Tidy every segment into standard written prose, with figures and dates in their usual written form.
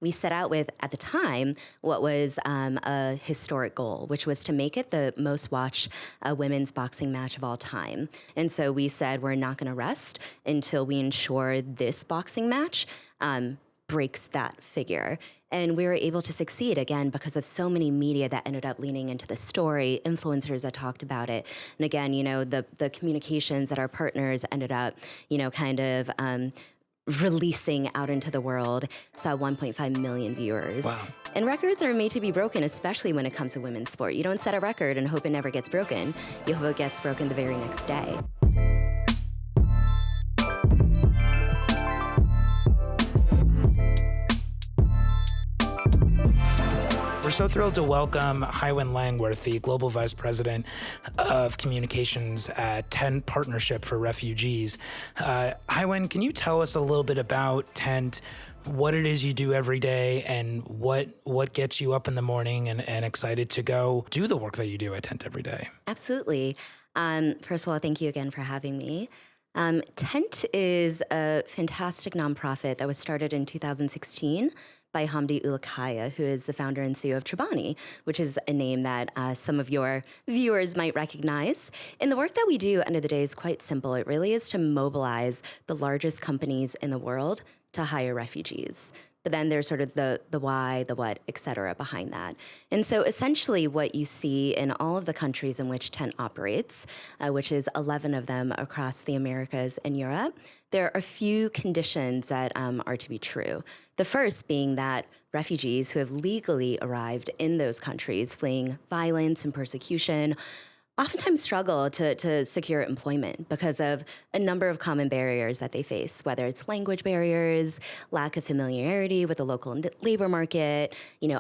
we set out with, at the time, what was a historic goal, which was to make it the most watched women's boxing match of all time. And so we said we're not going to rest until we ensure this boxing match breaks that figure. And we were able to succeed, again, because of so many media that ended up leaning into the story, influencers that talked about it. And again, the communications that our partners ended up, kind of releasing out into the world saw 1.5 million viewers. Wow. And records are made to be broken, especially when it comes to women's sport. You don't set a record and hope it never gets broken. You hope it gets broken the very next day. We're so thrilled to welcome Haiwen Langworth, the Global Vice President of Communications at Tent Partnership for Refugees. Haiwen, can you tell us a little bit about Tent, what it is you do every day, and what gets you up in the morning and excited to go do the work that you do at Tent every day? Absolutely. First of all, thank you again for having me. Tent is a fantastic nonprofit that was started in 2016 by Hamdi Ulukaya, who is the founder and CEO of Chobani, which is a name that some of your viewers might recognize. And the work that we do, end of the day, is quite simple. It really is to mobilize the largest companies in the world to hire refugees. But then there's sort of the why, the what, et cetera, behind that. And so essentially what you see in all of the countries in which Tent operates, which is 11 of them across the Americas and Europe, there are a few conditions that are to be true. The first being that refugees who have legally arrived in those countries fleeing violence and persecution oftentimes struggle to secure employment because of a number of common barriers that they face, whether it's language barriers, lack of familiarity with the local labor market,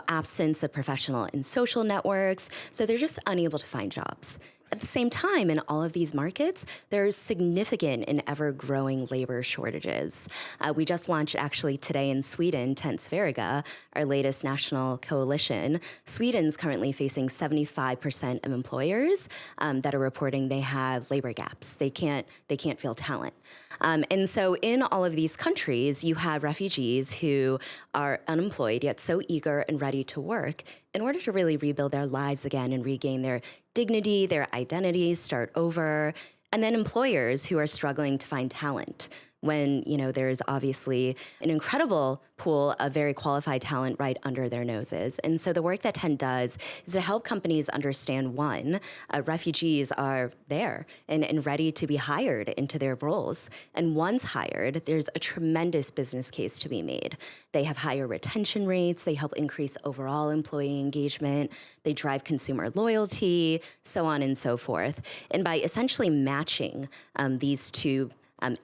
absence of professional and social networks. So they're just unable to find jobs. At the same time, in all of these markets, there's significant and ever-growing labor shortages. We just launched, actually, today in Sweden, Tent Sverige, our latest national coalition. Sweden's currently facing 75% of employers that are reporting they have labor gaps. They can't fill talent. And so in all of these countries, you have refugees who are unemployed, yet so eager and ready to work in order to really rebuild their lives again and regain their dignity, their identities, start over, and then employers who are struggling to find talent when, there's obviously an incredible pool of very qualified talent right under their noses. And so the work that Tent does is to help companies understand, one, refugees are there and ready to be hired into their roles. And once hired, there's a tremendous business case to be made. They have higher retention rates, they help increase overall employee engagement, they drive consumer loyalty, so on and so forth. And by essentially matching these two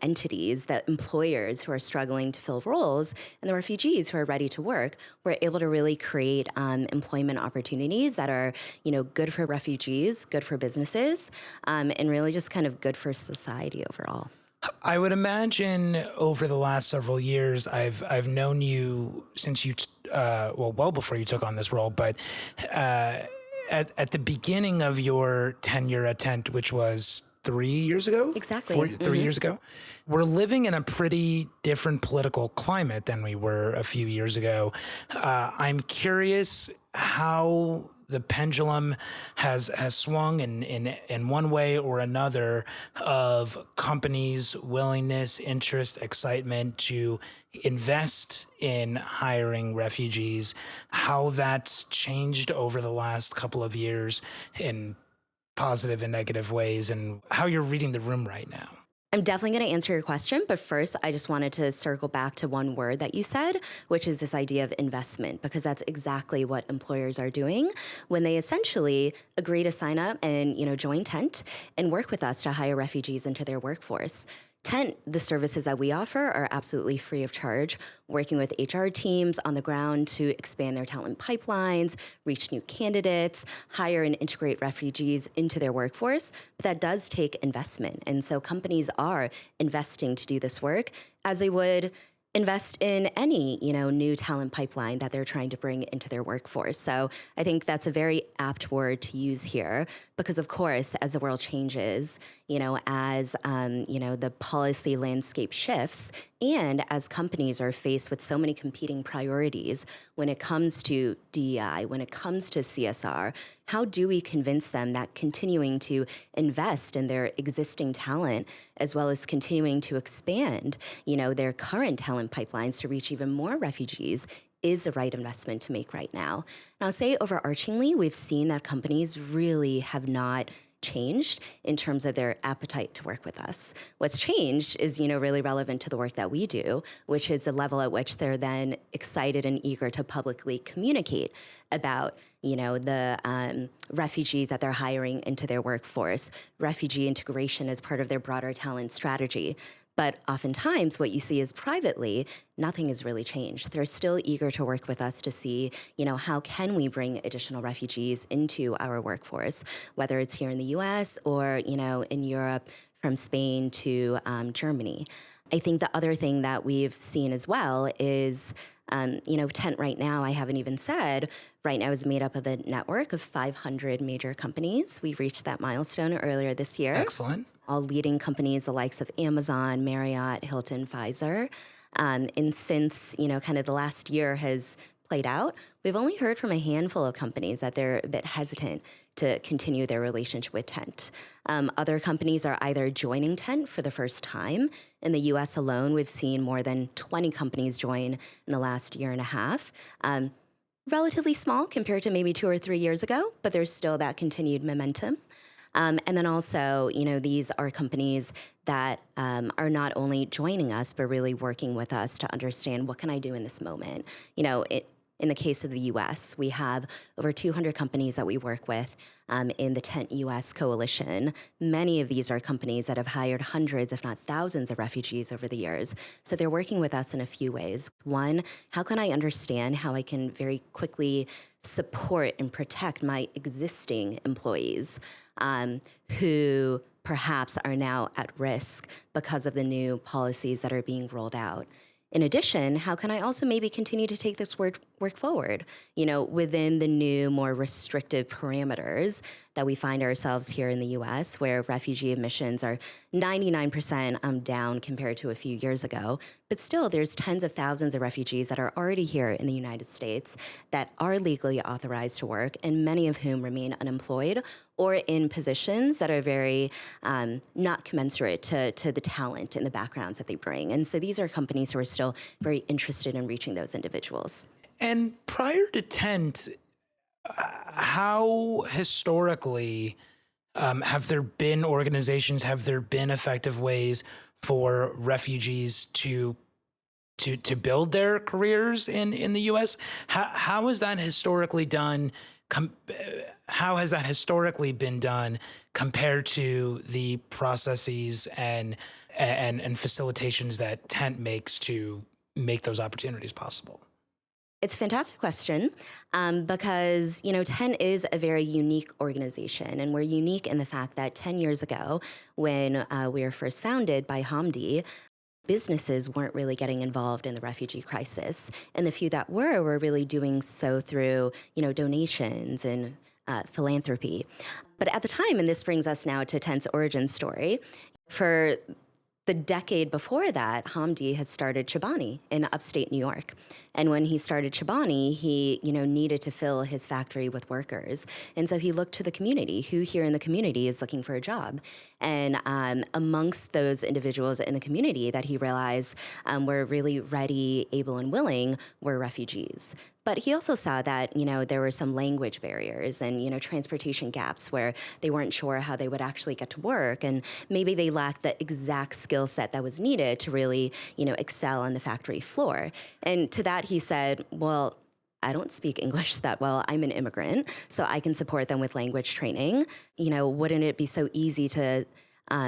entities, that employers who are struggling to fill roles and the refugees who are ready to work, we're able to really create employment opportunities that are, good for refugees, good for businesses, and really just kind of good for society overall. I would imagine over the last several years, I've known you since you, well before you took on this role, but at the beginning of your tenure at Tent, which was 3 years ago? Exactly. 3 years ago. We're living in a pretty different political climate than we were a few years ago. I'm curious how the pendulum has swung in one way or another of companies' willingness, interest, excitement to invest in hiring refugees, how that's changed over the last couple of years in positive and negative ways, and how you're reading the room right now. I'm definitely going to answer your question, but first I just wanted to circle back to one word that you said, which is this idea of investment, because that's exactly what employers are doing when they essentially agree to sign up and, join Tent and work with us to hire refugees into their workforce. Tent, the services that we offer are absolutely free of charge, working with HR teams on the ground to expand their talent pipelines, reach new candidates, hire and integrate refugees into their workforce. But that does take investment. And so companies are investing to do this work as they would invest in any, new talent pipeline that they're trying to bring into their workforce. So I think that's a very apt word to use here because, of course, as the world changes, as, the policy landscape shifts and as companies are faced with so many competing priorities when it comes to DEI, when it comes to CSR, how do we convince them that continuing to invest in their existing talent as well as continuing to expand, their current talent pipelines to reach even more refugees is the right investment to make right now? And I'll say overarchingly, we've seen that companies really have not changed in terms of their appetite to work with us. What's changed is, really relevant to the work that we do, which is the level at which they're then excited and eager to publicly communicate about, the refugees that they're hiring into their workforce, refugee integration as part of their broader talent strategy. But oftentimes what you see is privately, nothing has really changed. They're still eager to work with us to see, how can we bring additional refugees into our workforce, whether it's here in the US or, in Europe from Spain to Germany. I think the other thing that we've seen as well is, Tent right now, I haven't even said, right now is made up of a network of 500 major companies. We reached that milestone earlier this year. Excellent. All leading companies, the likes of Amazon, Marriott, Hilton, Pfizer. And since, kind of the last year has played out, we've only heard from a handful of companies that they're a bit hesitant to continue their relationship with Tent. Other companies are either joining Tent for the first time. In the US alone, we've seen more than 20 companies join in the last year and a half. Relatively small compared to maybe 2 or 3 years ago, but there's still that continued momentum. And then also, these are companies that are not only joining us, but really working with us to understand what can I do in this moment. In the case of the U.S., we have over 200 companies that we work with in the Tent U.S. coalition. Many of these are companies that have hired hundreds, if not thousands, of refugees over the years. So they're working with us in a few ways. One, how can I understand how I can very quickly support and protect my existing employees who perhaps are now at risk because of the new policies that are being rolled out? In addition, how can I also maybe continue to take this work forward, within the new, more restrictive parameters that we find ourselves here in the U.S., where refugee admissions are 99% down compared to a few years ago. But still, there's tens of thousands of refugees that are already here in the United States that are legally authorized to work, and many of whom remain unemployed or in positions that are very not commensurate to the talent and the backgrounds that they bring. And so these are companies who are still very interested in reaching those individuals. And prior to Tent, how historically have there been organizations, have there been effective ways for refugees to build their careers in the U.S.? How has that historically done? How has that historically been done compared to the processes and facilitations that Tent makes to make those opportunities possible? It's a fantastic question because, Tent is a very unique organization. And we're unique in the fact that 10 years ago, when we were first founded by Hamdi, businesses weren't really getting involved in the refugee crisis. And the few that were really doing so through, donations and philanthropy. But at the time, and this brings us now to Tent's origin story, for the decade before that, Hamdi had started Chobani in upstate New York. And when he started Chobani, he, needed to fill his factory with workers. And so he looked to the community. Who here in the community is looking for a job? And amongst those individuals in the community that he realized were really ready, able, and willing were refugees. But he also saw that, there were some language barriers and, transportation gaps where they weren't sure how they would actually get to work. And maybe they lacked the exact skill set that was needed to really, excel on the factory floor. And to that, he said, well, I don't speak English that well. I'm an immigrant, so I can support them with language training. Wouldn't it be so easy to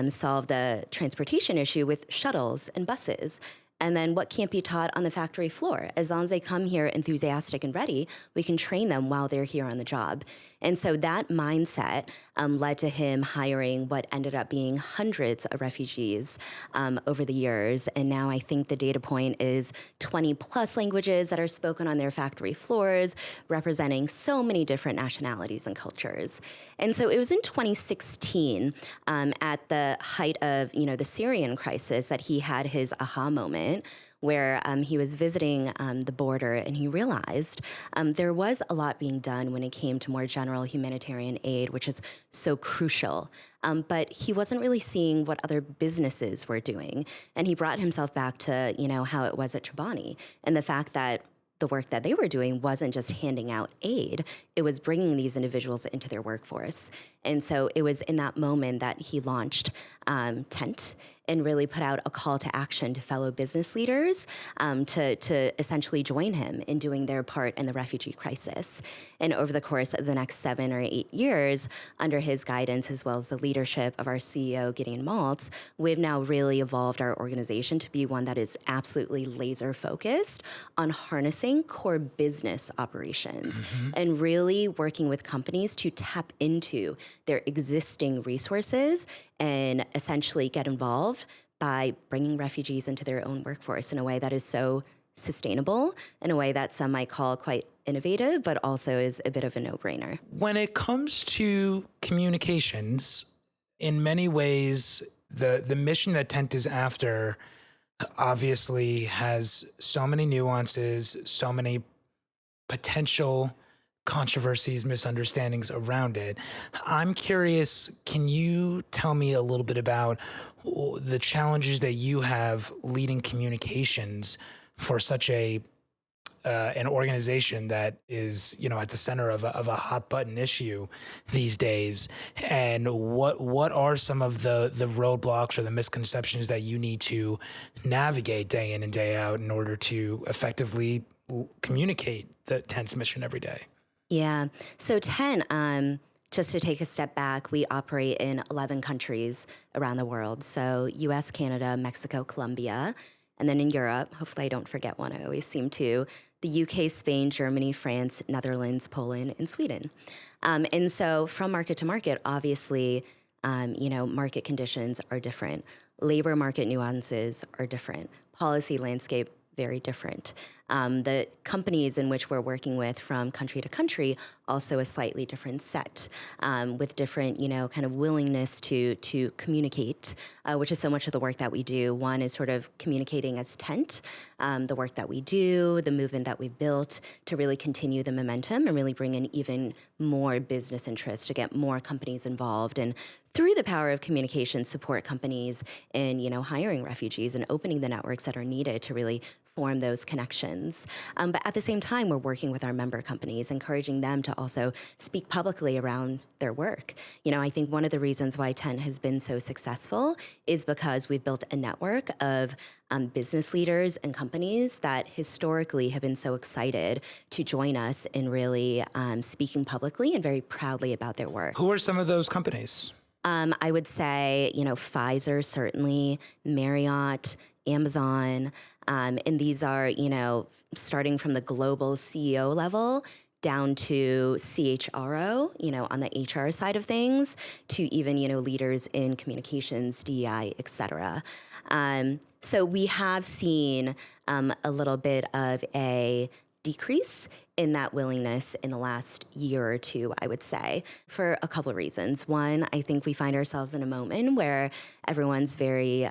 solve the transportation issue with shuttles and buses? And then what can't be taught on the factory floor? As long as they come here enthusiastic and ready, we can train them while they're here on the job. And so that mindset led to him hiring what ended up being hundreds of refugees over the years. And now I think the data point is 20 plus languages that are spoken on their factory floors, representing so many different nationalities and cultures. And so it was in 2016, at the height of the Syrian crisis, that he had his aha moment where he was visiting the border, and he realized there was a lot being done when it came to more general humanitarian aid, which is so crucial. But he wasn't really seeing what other businesses were doing. And he brought himself back to, how it was at Chobani, and the fact that the work that they were doing wasn't just handing out aid, it was bringing these individuals into their workforce. And so it was in that moment that he launched Tent, and really put out a call to action to fellow business leaders to essentially join him in doing their part in the refugee crisis. And over the course of the next 7 or 8 years, under his guidance, as well as the leadership of our CEO, Gideon Maltz, we've now really evolved our organization to be one that is absolutely laser focused on harnessing core business operations and really working with companies to tap into their existing resources and essentially get involved by bringing refugees into their own workforce in a way that is so sustainable, in a way that some might call quite innovative, but also is a bit of a no-brainer. When it comes to communications, in many ways, the mission that Tent is after obviously has so many nuances, so many potential controversies, misunderstandings around it. I'm curious, can you tell me a little bit about the challenges that you have leading communications for such an organization that is, at the center of a hot button issue these days, and what are some of the roadblocks or the misconceptions that you need to navigate day in and day out in order to effectively communicate the Tent's mission every day? Yeah. So 10, just to take a step back, we operate in 11 countries around the world. So US, Canada, Mexico, Colombia, and then in Europe, hopefully I don't forget one, I always seem to, the UK, Spain, Germany, France, Netherlands, Poland, and Sweden. And so from market to market, obviously, market conditions are different. Labor market nuances are different. Policy landscape, very different. The companies in which we're working with from country to country, also a slightly different set, with different, kind of willingness to communicate, which is so much of the work that we do. One is sort of communicating as Tent, the work that we do, the movement that we've built to really continue the momentum and really bring in even more business interest to get more companies involved, and through the power of communication, support companies in, hiring refugees and opening the networks that are needed to really form those connections. But at the same time, we're working with our member companies, encouraging them to also speak publicly around their work. I think one of the reasons why Tent has been so successful is because we've built a network of business leaders and companies that historically have been so excited to join us in really speaking publicly and very proudly about their work. Who are some of those companies? I would say, Pfizer, certainly, Marriott, Amazon, and these are, starting from the global CEO level down to CHRO, on the HR side of things, to even, leaders in communications, DEI, et cetera. So we have seen a little bit of a decrease in that willingness in the last year or two, I would say, for a couple of reasons. One, I think we find ourselves in a moment where everyone's very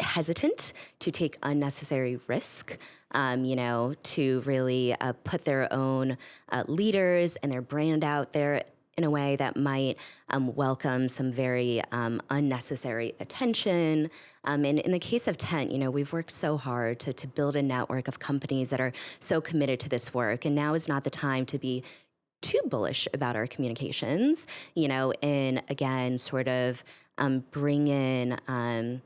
hesitant to take unnecessary risk, to really put their own leaders and their brand out there in a way that might welcome some very unnecessary attention. And in the case of Tent, we've worked so hard to build a network of companies that are so committed to this work. And now is not the time to be too bullish about our communications, and again, sort of bring in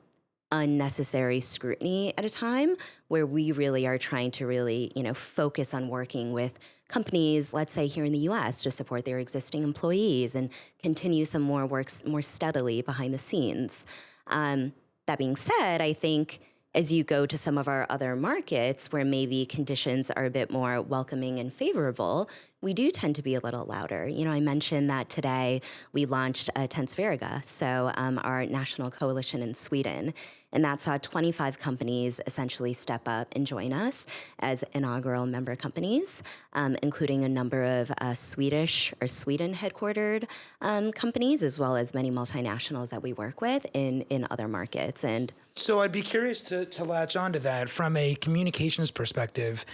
unnecessary scrutiny at a time where we really are trying to really, focus on working with companies, let's say here in the US, to support their existing employees and continue some more work more steadily behind the scenes. That being said, I think as you go to some of our other markets where maybe conditions are a bit more welcoming and favorable, we do tend to be a little louder. I mentioned that today we launched Tensverga, so our national coalition in Sweden, and that saw 25 companies essentially step up and join us as inaugural member companies, including a number of Swedish or Sweden headquartered companies, as well as many multinationals that we work with in other markets. And so I'd be curious to latch onto that from a communications perspective.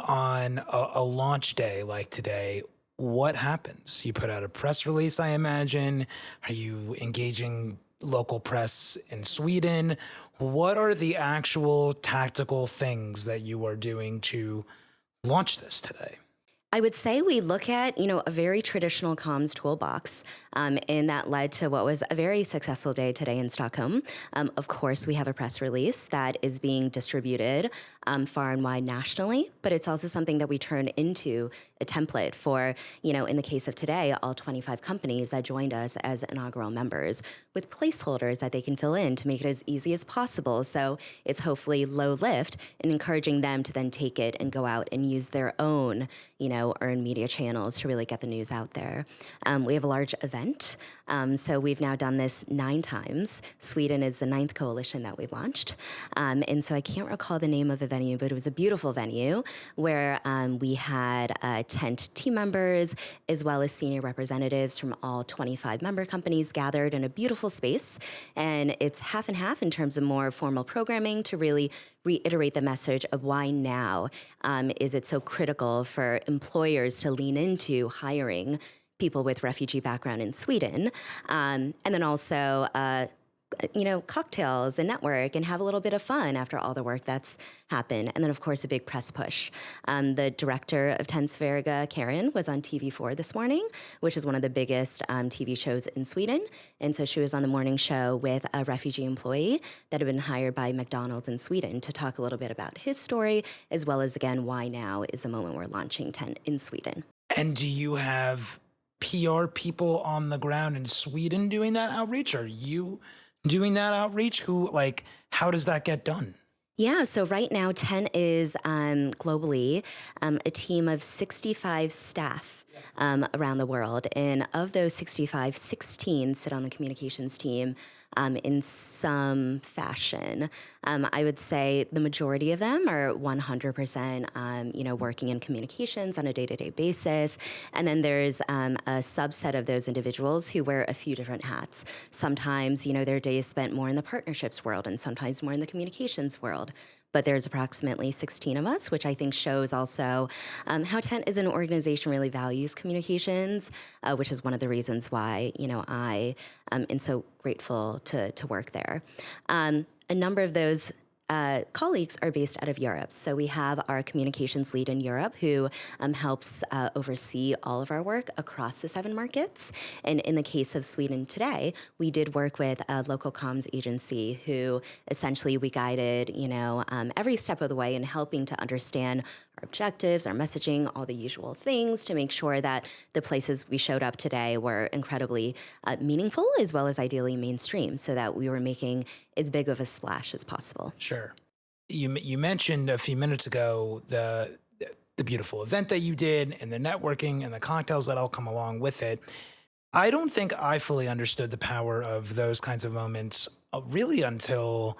On a launch day like today, what happens? You put out a press release, I imagine. Are you engaging local press in Sweden? What are the actual tactical things that you are doing to launch this today? I would say we look at, a very traditional comms toolbox, and that led to what was a very successful day today in Stockholm. Of course, we have a press release that is being distributed far and wide nationally, but it's also something that we turn into a template for, in the case of today, all 25 companies that joined us as inaugural members with placeholders that they can fill in to make it as easy as possible. So it's hopefully low lift and encouraging them to then take it and go out and use their own, earned media channels to really get the news out there. We have a large event. So we've now done this 9 times. Sweden is the 9th coalition that we've launched. And so I can't recall the name of the venue, but it was a beautiful venue where we had tent team members as well as senior representatives from all 25 member companies gathered in a beautiful space. And it's half and half in terms of more formal programming to really reiterate the message of why now is it so critical for employers to lean into hiring people with refugee background in Sweden, and then also, cocktails and network and have a little bit of fun after all the work that's happened. And then, of course, a big press push. The director of Tensverga, Karen, was on TV4 this morning, which is one of the biggest TV shows in Sweden. And so she was on the morning show with a refugee employee that had been hired by McDonald's in Sweden to talk a little bit about his story, as well as, again, why now is the moment we're launching Tent in Sweden. And do you have PR people on the ground in Sweden doing that outreach? Are you doing that outreach? How does that get done? Yeah, so right now, 10 is globally a team of 65 staff around the world. And of those 65, 16 sit on the communications team in some fashion. I would say the majority of them are 100%, working in communications on a day-to-day basis. And then there's a subset of those individuals who wear a few different hats. Sometimes, their day is spent more in the partnerships world and sometimes more in the communications world. But there's approximately 16 of us, which I think shows also how Tent as an organization really values communications, which is one of the reasons why, I am so grateful to work there. A number of those colleagues are based out of Europe. So we have our communications lead in Europe who helps oversee all of our work across the 7 markets. And in the case of Sweden today, we did work with a local comms agency who essentially we guided, every step of the way in helping to understand our objectives, our messaging, all the usual things to make sure that the places we showed up today were incredibly meaningful as well as ideally mainstream so that we were making as big of a splash as possible. Sure. You mentioned a few minutes ago the beautiful event that you did and the networking and the cocktails that all come along with it. I don't think I fully understood the power of those kinds of moments really until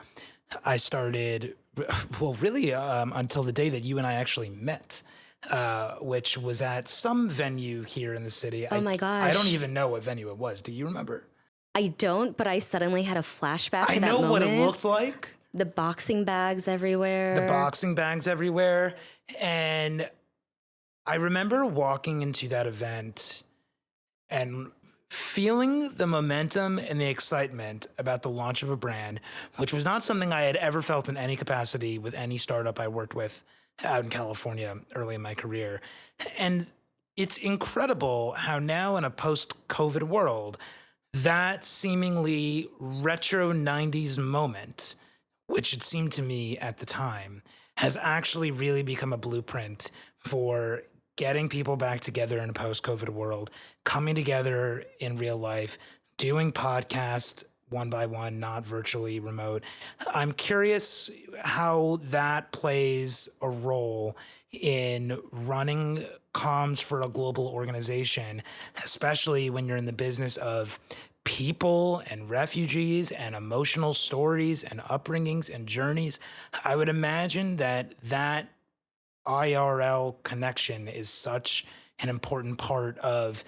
I started, until the day that you and I actually met, which was at some venue here in the city. Oh my gosh. I don't even know what venue it was. Do you remember? I don't, but I suddenly had a flashback to that moment. I know what it looked like. The boxing bags everywhere. And I remember walking into that event and feeling the momentum and the excitement about the launch of a brand, which was not something I had ever felt in any capacity with any startup I worked with out in California early in my career. And it's incredible how now in a post-COVID world, that seemingly retro 90s moment, which it seemed to me at the time, has actually really become a blueprint for getting people back together in a post-COVID world, coming together in real life, doing podcasts, one by one, not virtually remote. I'm curious how that plays a role in running comms for a global organization, especially when you're in the business of people and refugees and emotional stories and upbringings and journeys. I would imagine that IRL connection is such an important part of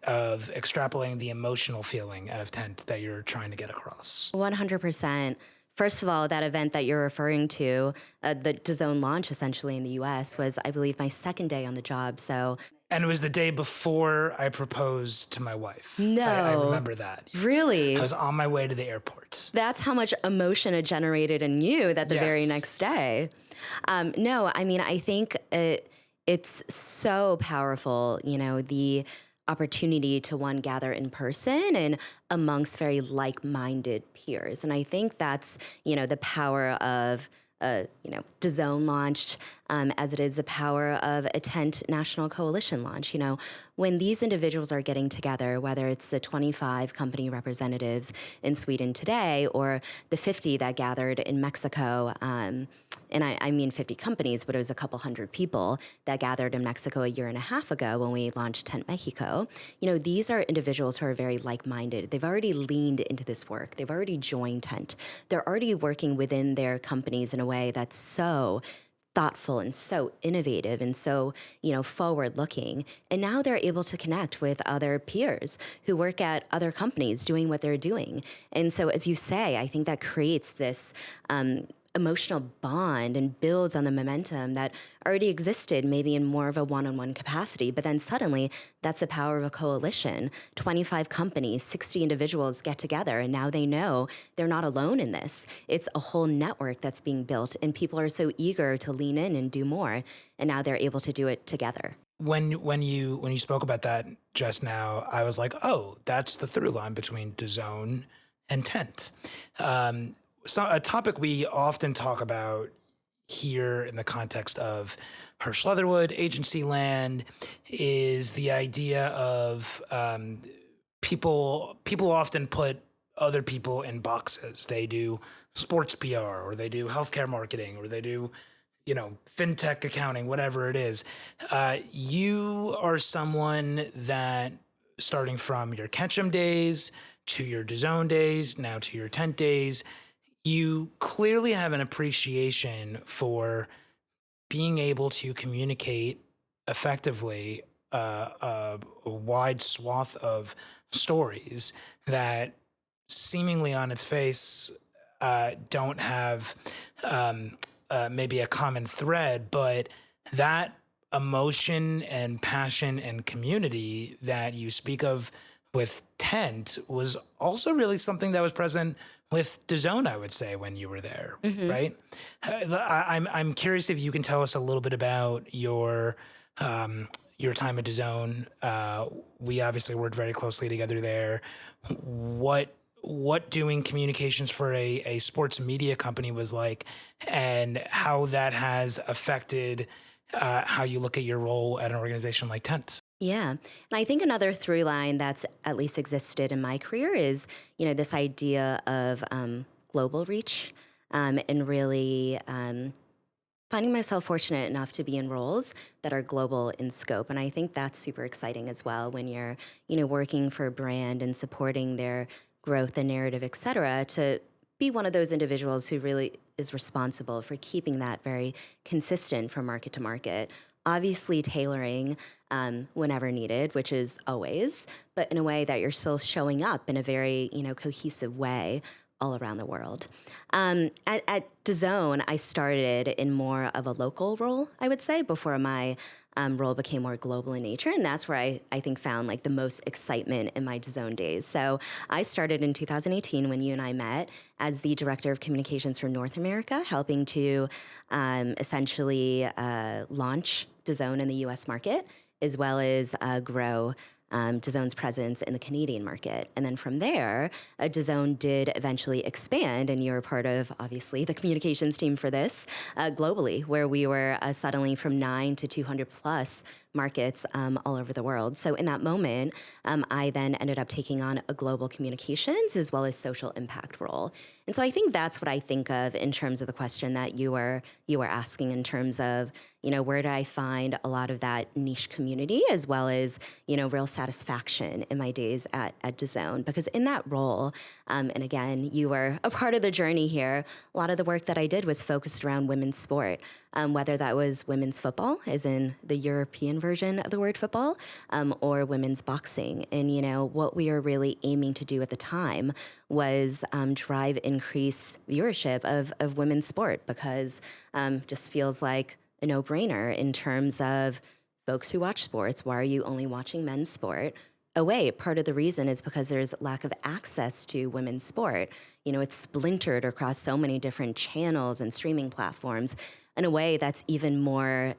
extrapolating the emotional feeling out of tent that you're trying to get across. 100%. First of all, that event that you're referring to, the DAZN launch essentially in the US was, I believe, my second day on the job. So, And it was the day before I proposed to my wife. I no, remember that. Yes. I really? was on my way to the airport. That's how much emotion it generated in you that the very Yes. next day. No, I mean, I think it's so powerful, the opportunity to one gather in person and amongst very like-minded peers. And I think that's, the power of DAZN launched, as it is the power of a tent national coalition launch. When these individuals are getting together, whether it's the 25 company representatives in Sweden today or the 50 that gathered in Mexico, and I mean 50 companies, but it was a couple hundred people that gathered in Mexico a year and a half ago when we launched Tent Mexico. These are individuals who are very like-minded. They've already leaned into this work. They've already joined Tent. They're already working within their companies in a way that's so thoughtful and so innovative and so, forward-looking. And now they're able to connect with other peers who work at other companies doing what they're doing. And so, as you say, I think that creates this emotional bond and builds on the momentum that already existed maybe in more of a one-on-one capacity. But then suddenly, that's the power of a coalition. 25 companies, 60 individuals get together, and now they know they're not alone in this. It's a whole network that's being built, and people are so eager to lean in and do more, and now they're able to do it together. When you spoke about that just now, I was like, oh, that's the through line between DAZN and Tent. So a topic we often talk about here in the context of Hirsch Leatherwood, agency land, is the idea of people often put other people in boxes. They do sports PR, or they do healthcare marketing, or they do fintech accounting, whatever it is. You are someone that, starting from your Ketchum days to your DAZN days, now to your Tent days, you clearly have an appreciation for being able to communicate effectively a wide swath of stories that seemingly on its face don't have maybe a common thread, but that emotion and passion and community that you speak of with Tent was also really something that was present with DAZN, I would say, when you were there, right? I'm curious if you can tell us a little bit about your time at DAZN. We obviously worked very closely together there. What doing communications for a sports media company was like, and how that has affected how you look at your role at an organization like Tent. Yeah. And I think another through line that's at least existed in my career is, this idea of global reach, and really finding myself fortunate enough to be in roles that are global in scope. And I think that's super exciting as well when you're, working for a brand and supporting their growth and narrative, et cetera, to be one of those individuals who really is responsible for keeping that very consistent from market to market. Obviously tailoring whenever needed, which is always, but in a way that you're still showing up in a very, cohesive way all around the world. At DAZN, I started in more of a local role, I would say, before my role became more global in nature. And that's where I think found like the most excitement in my DAZN days. So I started in 2018 when you and I met as the Director of Communications for North America, helping to essentially launch DAZN in the US market, as well as grow DAZN's presence in the Canadian market. And then from there, DAZN did eventually expand, and you're part of, obviously, the communications team for this, globally, where we were suddenly from 9 to 200 plus markets all over the world. So in that moment, I then ended up taking on a global communications as well as social impact role. And so I think that's what I think of in terms of the question that you were asking, in terms of, where do I find a lot of that niche community as well as, real satisfaction in my days at DAZN. Because in that role, and again, you were a part of the journey here, a lot of the work that I did was focused around women's sport, whether that was women's football, as in the European version of the word football, or women's boxing. And, what we were really aiming to do at the time was drive increased viewership of women's sport, because just feels like a no-brainer in terms of folks who watch sports. Why are you only watching men's sport? Part of the reason is because there's lack of access to women's sport. It's splintered across so many different channels and streaming platforms in a way that's even more,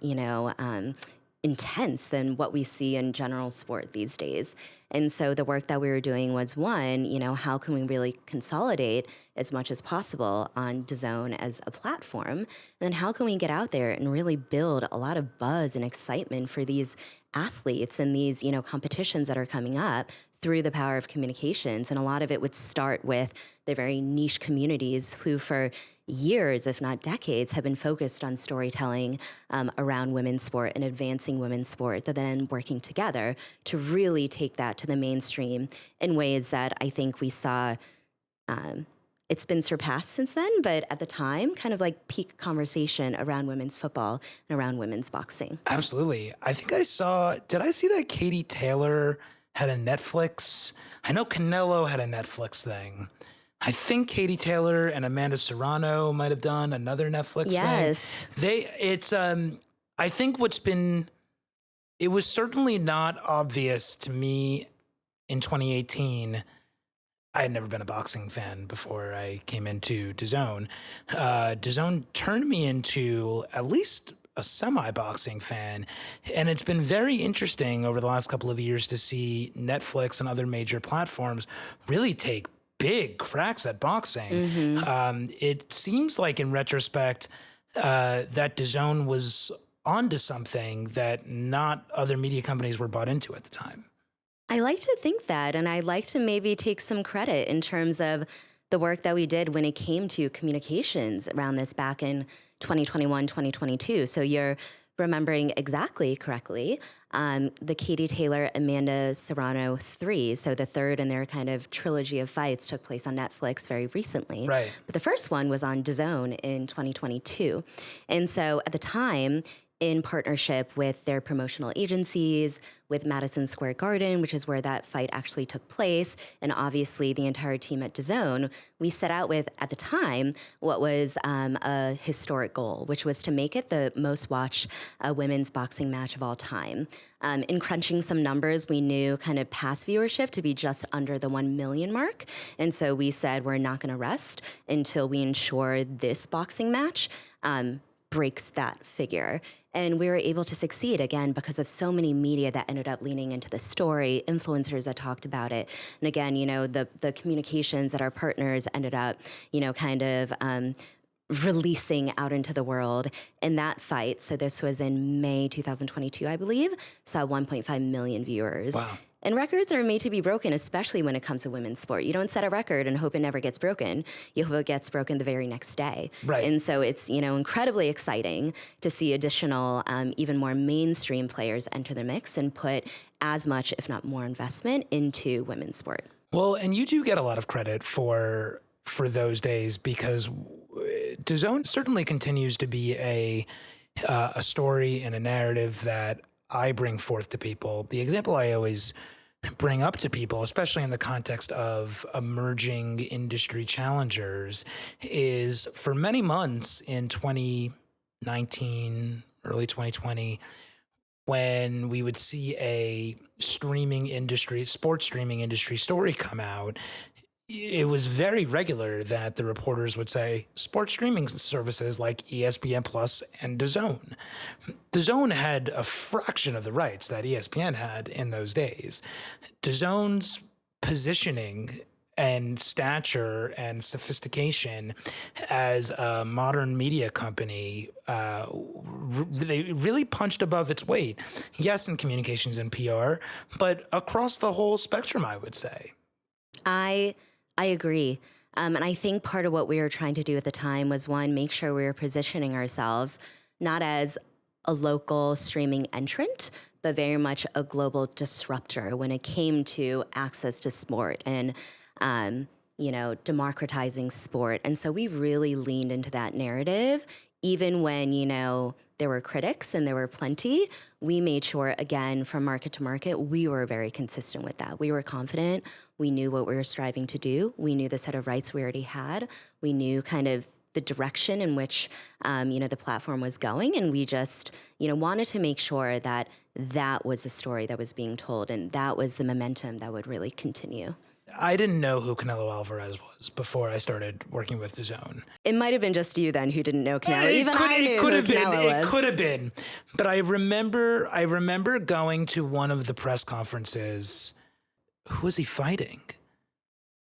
intense than what we see in general sport these days. And so the work that we were doing was, one, how can we really consolidate as much as possible on DAZN as a platform? And then how can we get out there and really build a lot of buzz and excitement for these athletes and these, competitions that are coming up through the power of communications? And a lot of it would start with the very niche communities who, for years, if not decades, have been focused on storytelling around women's sport and advancing women's sport, that then working together to really take that to the mainstream in ways that I think we saw. It's been surpassed since then, but at the time, kind of like peak conversation around women's football and around women's boxing. Absolutely. Did I see that Katie Taylor had a Netflix? I know Canelo had a Netflix thing. I think Katie Taylor and Amanda Serrano might have done another Netflix thing. I think it was certainly not obvious to me in 2018. I had never been a boxing fan before I came into DAZN. DAZN turned me into at least a semi-boxing fan. And it's been very interesting over the last couple of years to see Netflix and other major platforms really take big cracks at boxing. Mm-hmm. It seems like in retrospect that DAZN was onto something that not other media companies were bought into at the time. I like to think that, and I like to maybe take some credit in terms of the work that we did when it came to communications around this back in 2021, 2022. So you're remembering exactly correctly. The Katie Taylor, Amanda Serrano 3, so the third in their kind of trilogy of fights, took place on Netflix very recently. Right. But the first one was on DAZN in 2022. And so at the time, in partnership with their promotional agencies, with Madison Square Garden, which is where that fight actually took place, and obviously the entire team at DAZN, we set out with, at the time, what was a historic goal, which was to make it the most watched women's boxing match of all time. In crunching some numbers, we knew kind of past viewership to be just under the 1 million mark. And so we said we're not going to rest until we ensure this boxing match breaks that figure. And we were able to succeed, again, because of so many media that ended up leaning into the story, influencers that talked about it. And again, the communications that our partners ended up, kind of releasing out into the world in that fight. So this was in May 2022, I believe, saw 1.5 million viewers. Wow. And records are made to be broken, especially when it comes to women's sport. You don't set a record and hope it never gets broken. You hope it gets broken the very next day. Right. And so it's, incredibly exciting to see additional, even more mainstream players enter the mix and put as much, if not more, investment into women's sport. Well, and you do get a lot of credit for those days, because DAZN certainly continues to be a story and a narrative that I bring forth to people. The example I always bring up to people, especially in the context of emerging industry challengers, is for many months in 2019, early 2020, when we would see a sports streaming industry story come out, it was very regular that the reporters would say sports streaming services like ESPN Plus and DAZN. DAZN had a fraction of the rights that ESPN had in those days. DAZN's positioning and stature and sophistication as a modern media company, they really punched above its weight. Yes, in communications and PR, but across the whole spectrum, I would say. I agree. And I think part of what we were trying to do at the time was, one, make sure we were positioning ourselves not as a local streaming entrant, but very much a global disruptor when it came to access to sport and, democratizing sport. And so we really leaned into that narrative, even when, there were critics and there were plenty. We made sure, again, from market to market, we were very consistent with that. We were confident. We knew what we were striving to do. We knew the set of rights we already had. We knew kind of the direction in which, the platform was going. And we just, wanted to make sure that that was a story that was being told and that was the momentum that would really continue. I didn't know who Canelo Alvarez was before I started working with DAZN. It might have been just you then who didn't know Canelo. Even I knew who Canelo was. It could have been. But I remember going to one of the press conferences. Who was he fighting?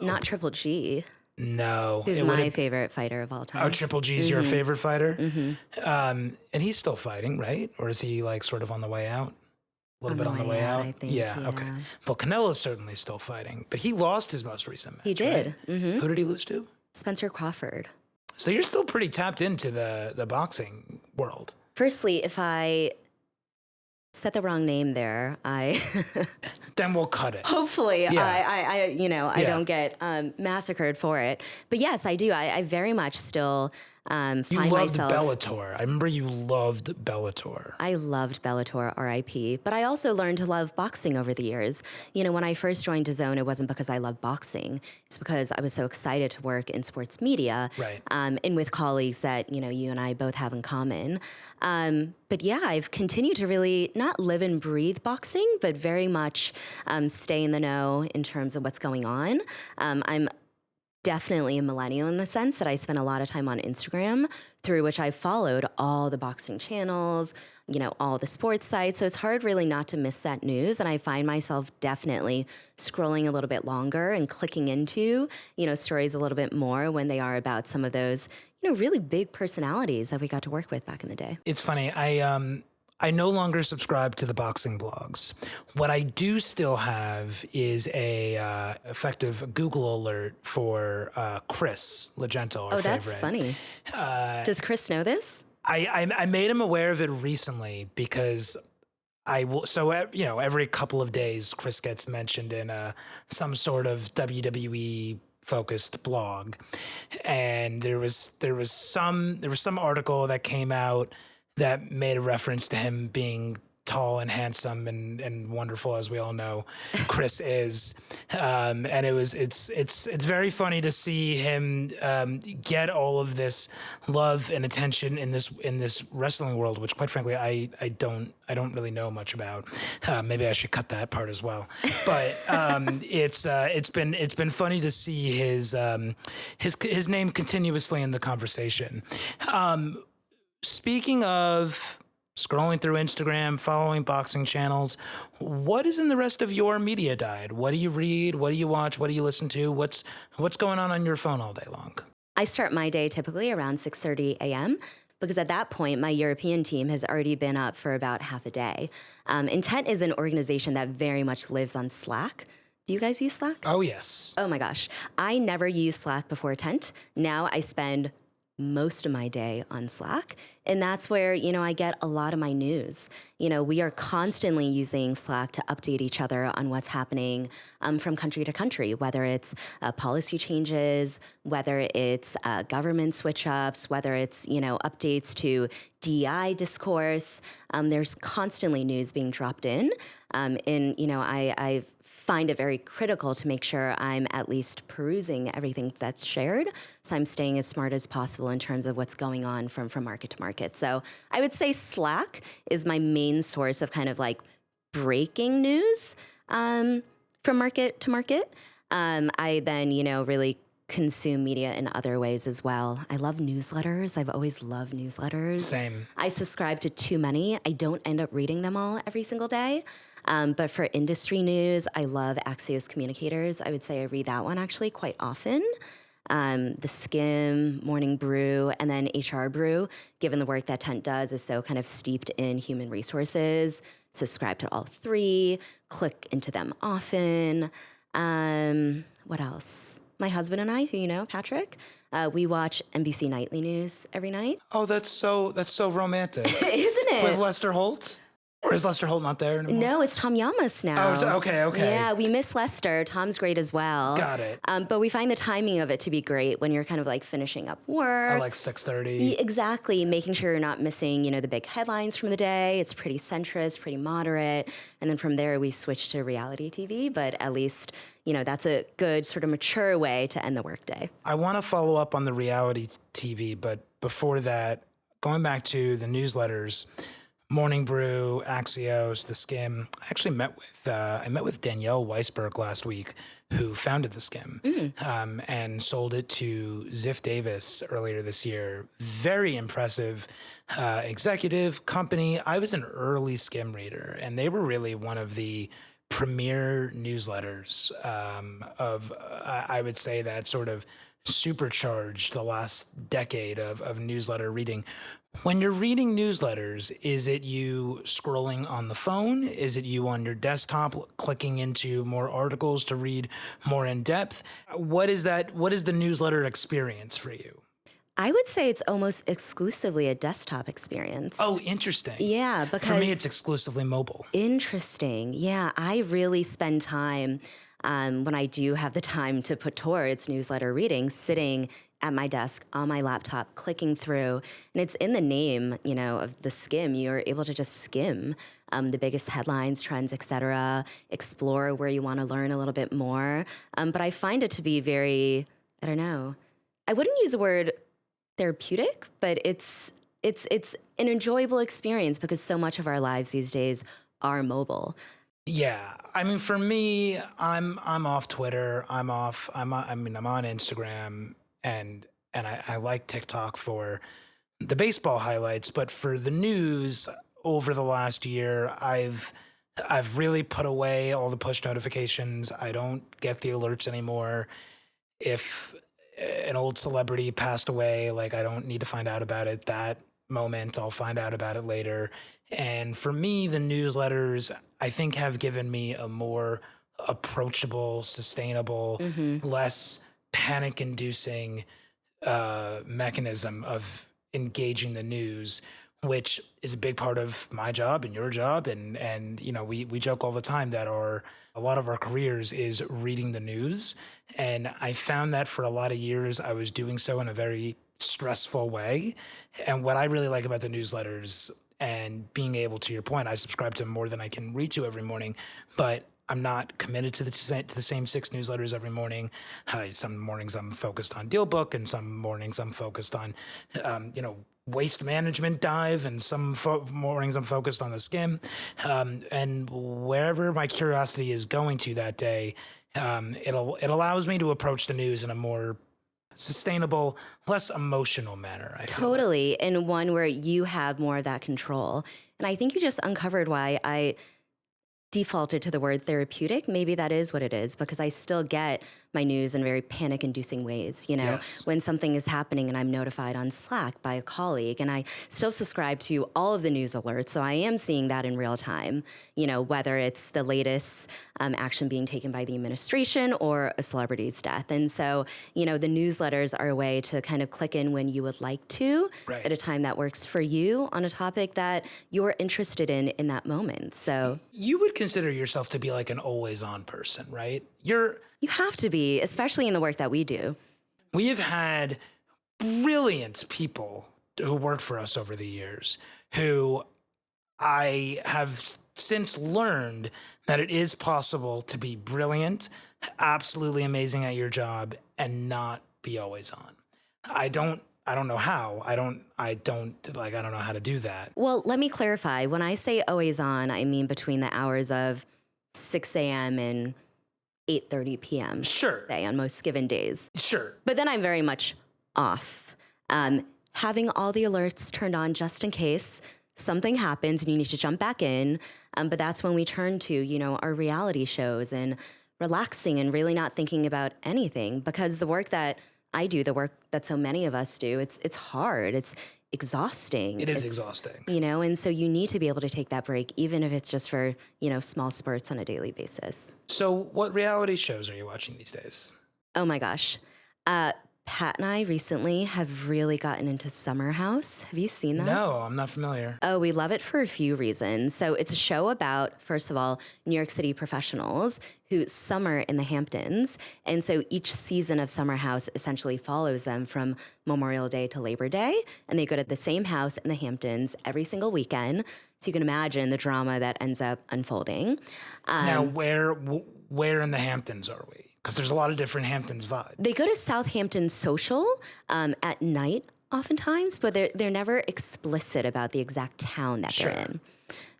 Not Triple G. No. Who's my favorite fighter of all time. Oh, Triple G's your favorite fighter? Mm-hmm. And he's still fighting, right? Or is he like sort of on the way out? A little bit on the way out? I think, yeah, okay. Well, Canelo's certainly still fighting, but he lost his most recent match. He did. Right? Mm-hmm. Who did he lose to? Spencer Crawford. So you're still pretty tapped into the boxing world. Firstly, if I said the wrong name there, then we'll cut it. Hopefully, I don't get massacred for it. But yes, I do. I very much still find myself. You loved Bellator. I remember you loved Bellator. I loved Bellator, RIP. But I also learned to love boxing over the years. When I first joined DAZN, it wasn't because I loved boxing. It's because I was so excited to work in sports media. Right. And with colleagues that, you and I both have in common. But yeah, I've continued to really not live and breathe boxing, but very much stay in the know in terms of what's going on. I'm definitely a millennial in the sense that I spent a lot of time on Instagram, through which I followed all the boxing channels, all the sports sites. So it's hard really not to miss that news. And I find myself definitely scrolling a little bit longer and clicking into, stories a little bit more when they are about some of those, really big personalities that we got to work with back in the day. It's funny. I no longer subscribe to the boxing blogs. What I do still have is a effective Google alert for Chris Legentil, our favorite. That's funny. Does Chris know this? I made him aware of it recently because I will. So every couple of days, Chris gets mentioned in some sort of WWE focused blog, and there was some article that came out that made a reference to him being tall and handsome and wonderful, as we all know Chris is. And it's very funny to see him get all of this love and attention in this wrestling world, which quite frankly I don't really know much about. Maybe I should cut that part as well. But it's been funny to see his name continuously in the conversation. Speaking of scrolling through Instagram, following boxing channels, what is in the rest of your media diet? What do you read? What do you watch? What do you listen to? What's going on your phone all day long? I start my day typically around 6:30 a.m. because at that point, my European team has already been up for about half a day. Intent is an organization that very much lives on Slack. Do you guys use Slack? Oh, yes. Oh, my gosh. I never used Slack before Tent. Now I spend most of my day on Slack. And that's where, I get a lot of my news. We are constantly using Slack to update each other on what's happening from country to country, whether it's policy changes, whether it's government switch ups, whether it's, updates to DEI discourse. There's constantly news being dropped in. I find it very critical to make sure I'm at least perusing everything that's shared. So I'm staying as smart as possible in terms of what's going on from market to market. So I would say Slack is my main source of kind of like breaking news from market to market. I then, really consume media in other ways as well. I love newsletters. I've always loved newsletters. Same. I subscribe to too many. I don't end up reading them all every single day. But for industry news, I love Axios Communicators. I would say I read that one actually quite often. The Skim, Morning Brew, and then HR Brew, given the work that Tent does, is so kind of steeped in human resources. Subscribe to all three, click into them often. What else? My husband and I, who you know, Patrick, we watch NBC Nightly News every night. Oh, that's so romantic. Isn't it? With Lester Holt? Or is Lester Holt not there anymore? No, it's Tom Yamas now. Oh, okay. Yeah, we miss Lester. Tom's great as well. Got it. But we find the timing of it to be great when you're kind of like finishing up work. At like 6:30. Exactly, making sure you're not missing, the big headlines from the day. It's pretty centrist, pretty moderate. And then from there, we switch to reality TV. But at least, that's a good sort of mature way to end the workday. I want to follow up on the reality TV, but before that, going back to the newsletters, Morning Brew, Axios, The Skim. I actually met with Danielle Weisberg last week, who founded The Skim and sold it to Ziff Davis earlier this year. Very impressive executive company. I was an early Skim reader, and they were really one of the premier newsletters I would say that sort of supercharged the last decade of newsletter reading. When you're reading newsletters, is it you scrolling on the phone? Is it you on your desktop clicking into more articles to read more in depth? What is that? What is the newsletter experience for you? I would say it's almost exclusively a desktop experience. Oh, interesting. Yeah, because for me, it's exclusively mobile. Interesting. Yeah, I really spend time when I do have the time to put towards newsletter reading, sitting at my desk on my laptop, clicking through. And it's in the name, of the skim. You're able to just skim the biggest headlines, trends, et cetera, explore where you want to learn a little bit more. But I find it to be very, I don't know, I wouldn't use the word therapeutic, but it's an enjoyable experience because so much of our lives these days are mobile. Yeah, I mean, for me, I'm off Twitter. I'm on Instagram, and I like TikTok for the baseball highlights. But for the news over the last year, I've really put away all the push notifications. I don't get the alerts anymore. If an old celebrity passed away, like, I don't need to find out about it that moment. I'll find out about it later. And for me, the newsletters, I think, have given me a more approachable, sustainable, less panic-inducing mechanism of engaging the news, which is a big part of my job and your job. And we joke all the time that a lot of our careers is reading the news. And I found that for a lot of years, I was doing so in a very stressful way. And what I really like about the newsletters, and being able, to your point, I subscribe to more than I can read to every morning, but I'm not committed to the same 6 newsletters every morning. Some mornings I'm focused on DealBook, and some mornings I'm focused on, waste management dive, and some mornings I'm focused on the skim. And wherever my curiosity is going to that day, it allows me to approach the news in a more sustainable, less emotional manner. I feel Totally. And one where you have more of that control. And I think you just uncovered why I defaulted to the word therapeutic. Maybe that is what it is, because I still get my news in very panic-inducing ways, Yes. when something is happening and I'm notified on Slack by a colleague, and I still subscribe to all of the news alerts, so I am seeing that in real time, whether it's the latest action being taken by the administration or a celebrity's death. And so, the newsletters are a way to kind of click in when you would like to, Right. at a time that works for you on a topic that you're interested in that moment. So You would consider yourself to be like an always-on person, right? you have to be, especially in the work that we do. We have had brilliant people who worked for us over the years, who I have since learned that it is possible to be brilliant, absolutely amazing at your job, and not be always on. I don't know how. I don't know how to do that. Well, let me clarify. When I say always on, I mean between the hours of 6 a.m. and 8:30 p.m. Sure. say on most given days. Sure. But then I'm very much off. Having all the alerts turned on just in case something happens and you need to jump back in. But that's when we turn to, our reality shows and relaxing and really not thinking about anything, because the work that I do, the work that so many of us do, it's hard. It's exhausting. It is exhausting. And so you need to be able to take that break, even if it's just for, small spurts on a daily basis. So what reality shows are you watching these days? Oh my gosh. Pat and I recently have really gotten into Summer House. Have you seen that? No, I'm not familiar. Oh, we love it for a few reasons. So it's a show about, first of all, New York City professionals who summer in the Hamptons. And so each season of Summer House essentially follows them from Memorial Day to Labor Day. And they go to the same house in the Hamptons every single weekend. So you can imagine the drama that ends up unfolding. Now, where in the Hamptons are we? Because there's a lot of different Hamptons vibes. They go to Southampton Social at night oftentimes, but they're never explicit about the exact town that they're in.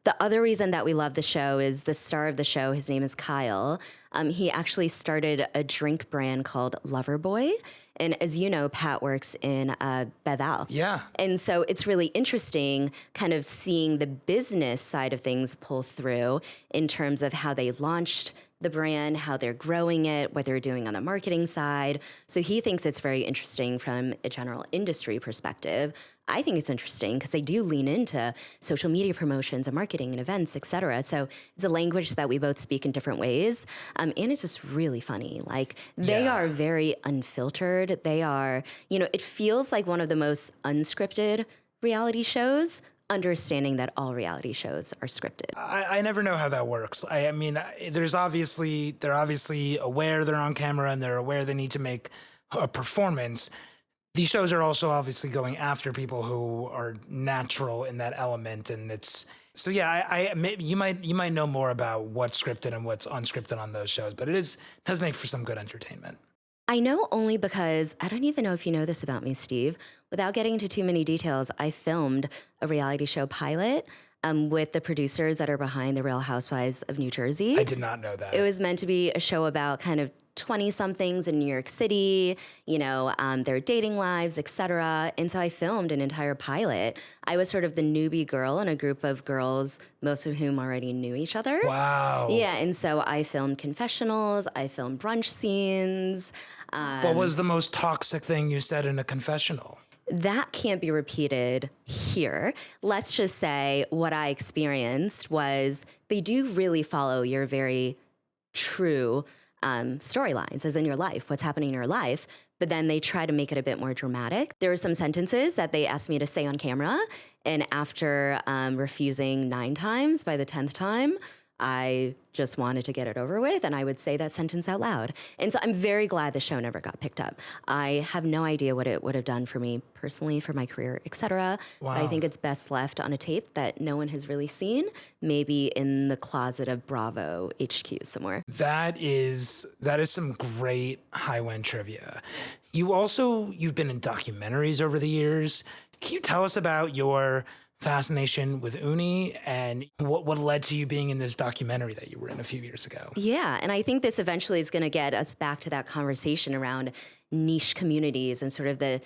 The other reason that we love the show is the star of the show, his name is Kyle. He actually started a drink brand called Loverboy. And as you know, Pat works in Beval. Yeah. And so it's really interesting kind of seeing the business side of things pull through in terms of how they launched the brand, how they're growing it, what they're doing on the marketing side. So he thinks it's very interesting from a general industry perspective. I think it's interesting because they do lean into social media promotions and marketing and events, et cetera. So it's a language that we both speak in different ways. And it's just really funny. Like, they are very unfiltered. They are, it feels like one of the most unscripted reality shows, understanding that all reality shows are scripted. I never know how that works. I mean, they're obviously aware they're on camera and they're aware they need to make a performance. These shows are also obviously going after people who are natural in that element, and it's so yeah. You might know more about what's scripted and what's unscripted on those shows, but it does make for some good entertainment. I know only because I don't even know if you know this about me, Steve. Without getting into too many details, I filmed a reality show pilot with the producers that are behind The Real Housewives of New Jersey. I did not know that. It was meant to be a show about kind of 20-somethings in New York City, their dating lives, et cetera. And so I filmed an entire pilot. I was sort of the newbie girl in a group of girls, most of whom already knew each other. Wow. Yeah, and so I filmed confessionals, I filmed brunch scenes. What was the most toxic thing you said in a confessional? That can't be repeated here. Let's just say what I experienced was they do really follow your very true storylines, as in your life, what's happening in your life, but then they try to make it a bit more dramatic. There were some sentences that they asked me to say on camera, and after refusing 9 times, by the 10th time, I just wanted to get it over with, and I would say that sentence out loud. And so I'm very glad the show never got picked up. I have no idea what it would have done for me personally, for my career, et cetera. Wow. But I think it's best left on a tape that no one has really seen, maybe in the closet of Bravo HQ somewhere. That is some great Haiwen trivia. You've been in documentaries over the years. Can you tell us about your fascination with uni and what led to you being in this documentary that you were in a few years ago? Yeah, and I think this eventually is going to get us back to that conversation around niche communities and sort of the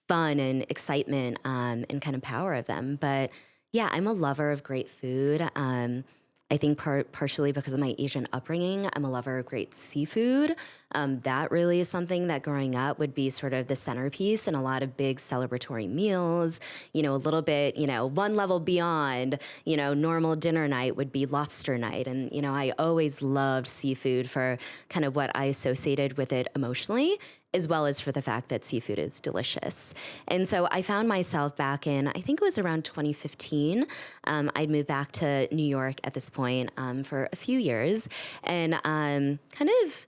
fun and excitement and kind of power of them. But yeah, I'm a lover of great food. I think partially because of my Asian upbringing, I'm a lover of great seafood. That really is something that growing up would be sort of the centerpiece in a lot of big celebratory meals. A little bit, one level beyond, normal dinner night would be lobster night. And, I always loved seafood for kind of what I associated with it emotionally, as well as for the fact that seafood is delicious. And so I found myself back in, I think it was around 2015. I'd moved back to New York at this point for a few years. And kind of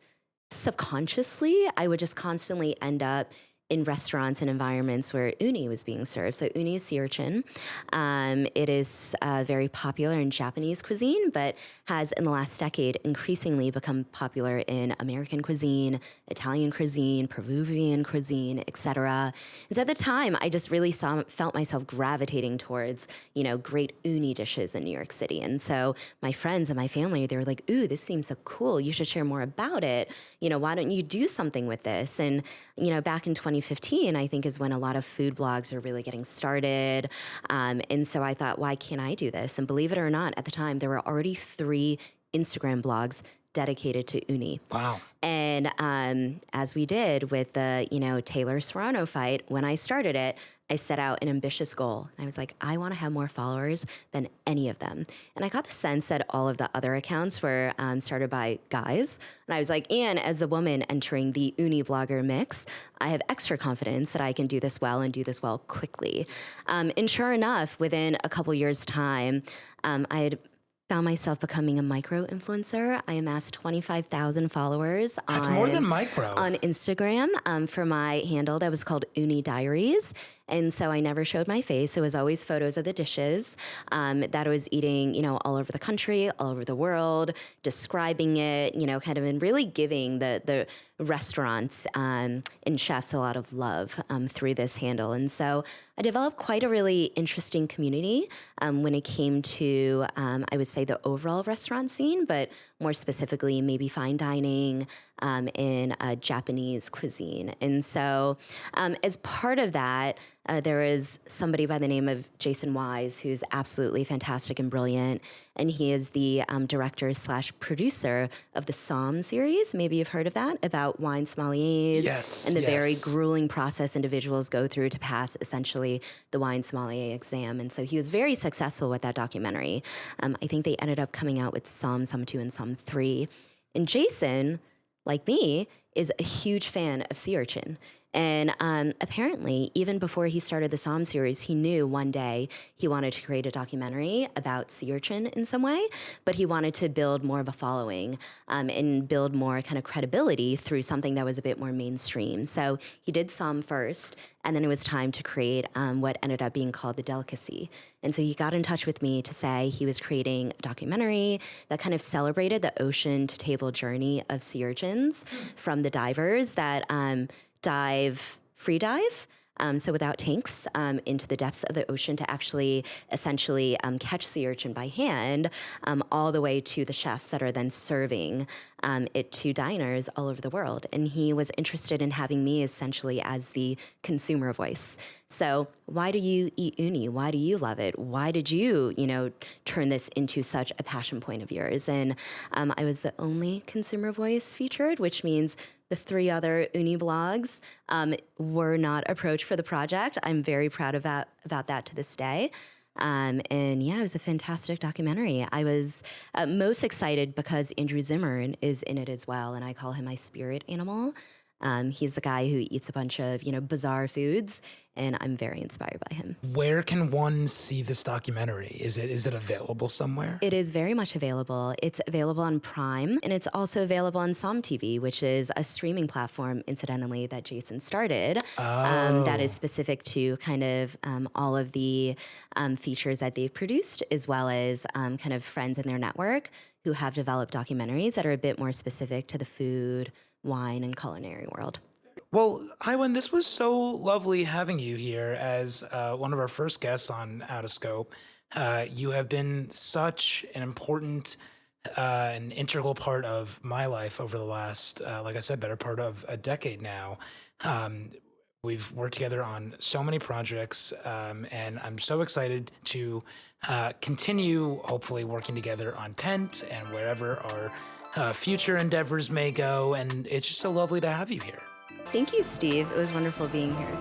subconsciously, I would just constantly end up in restaurants and environments where uni was being served. So uni is sea urchin. It is very popular in Japanese cuisine, but has in the last decade increasingly become popular in American cuisine, Italian cuisine, Peruvian cuisine, etc. And so at the time, I just really felt myself gravitating towards, great uni dishes in New York City. And so my friends and my family, they were like, ooh, this seems so cool. You should share more about it. Why don't you do something with this? And, back in 2015, I think is when a lot of food blogs are really getting started. And so I thought, why can't I do this? And believe it or not, at the time, there were already 3 Instagram blogs dedicated to uni. Wow. And as we did with the, Taylor Serrano fight, when I started it, I set out an ambitious goal. And I was like, I want to have more followers than any of them. And I got the sense that all of the other accounts were started by guys. And I was like, and as a woman entering the uni blogger mix, I have extra confidence that I can do this well and do this well quickly. And sure enough, within a couple years' time, I had found myself becoming a micro influencer. I amassed 25,000 followers That's more than micro. on Instagram for my handle that was called Uni Diaries. And so I never showed my face. It was always photos of the dishes that I was eating, all over the country, all over the world, describing it, kind of, and really giving the restaurants and chefs a lot of love through this handle. And so I developed quite a really interesting community when it came to, I would say, the overall restaurant scene, but more specifically, maybe fine dining in Japanese cuisine. And so as part of that, there is somebody by the name of Jason Wise, who's absolutely fantastic and brilliant. And he is the director/producer of the Somm series. Maybe you've heard of that, about wine sommeliers. Yes, and the very yes. grueling process individuals go through to pass essentially the wine sommelier exam. And so he was very successful with that documentary. I think they ended up coming out with Somm 2, and Somm 3. And Jason, like me, is a huge fan of sea urchin. And apparently, even before he started the Somm series, he knew one day he wanted to create a documentary about sea urchin in some way, but he wanted to build more of a following and build more kind of credibility through something that was a bit more mainstream. So he did Somm first, and then it was time to create what ended up being called The Delicacy. And so he got in touch with me to say he was creating a documentary that kind of celebrated the ocean to table journey of sea urchins from the divers that free dive, so without tanks, into the depths of the ocean to actually essentially catch sea urchin by hand, all the way to the chefs that are then serving it to diners all over the world. And he was interested in having me essentially as the consumer voice. So why do you eat uni? Why do you love it? Why did you, turn this into such a passion point of yours? And I was the only consumer voice featured, which means the 3 other uni blogs were not approached for the project. I'm very proud about that to this day. And yeah, it was a fantastic documentary. I was most excited because Andrew Zimmern is in it as well, and I call him my spirit animal. He's the guy who eats a bunch of, bizarre foods, and I'm very inspired by him. Where can one see this documentary? Is it available somewhere? It is very much available. It's available on Prime, and it's also available on Somm TV, which is a streaming platform, incidentally, that Jason started, that is specific to kind of all of the features that they've produced, as well as kind of friends in their network who have developed documentaries that are a bit more specific to the food, wine, and culinary world. Well, Haiwen, this was so lovely having you here as one of our first guests on Out of Scope. You have been such an important and integral part of my life over the last, like I said, better part of a decade now. We've worked together on so many projects, and I'm so excited to continue, hopefully, working together on Tent and wherever our future endeavors may go. And it's just so lovely to have you here. Thank you, Steve. It was wonderful being here.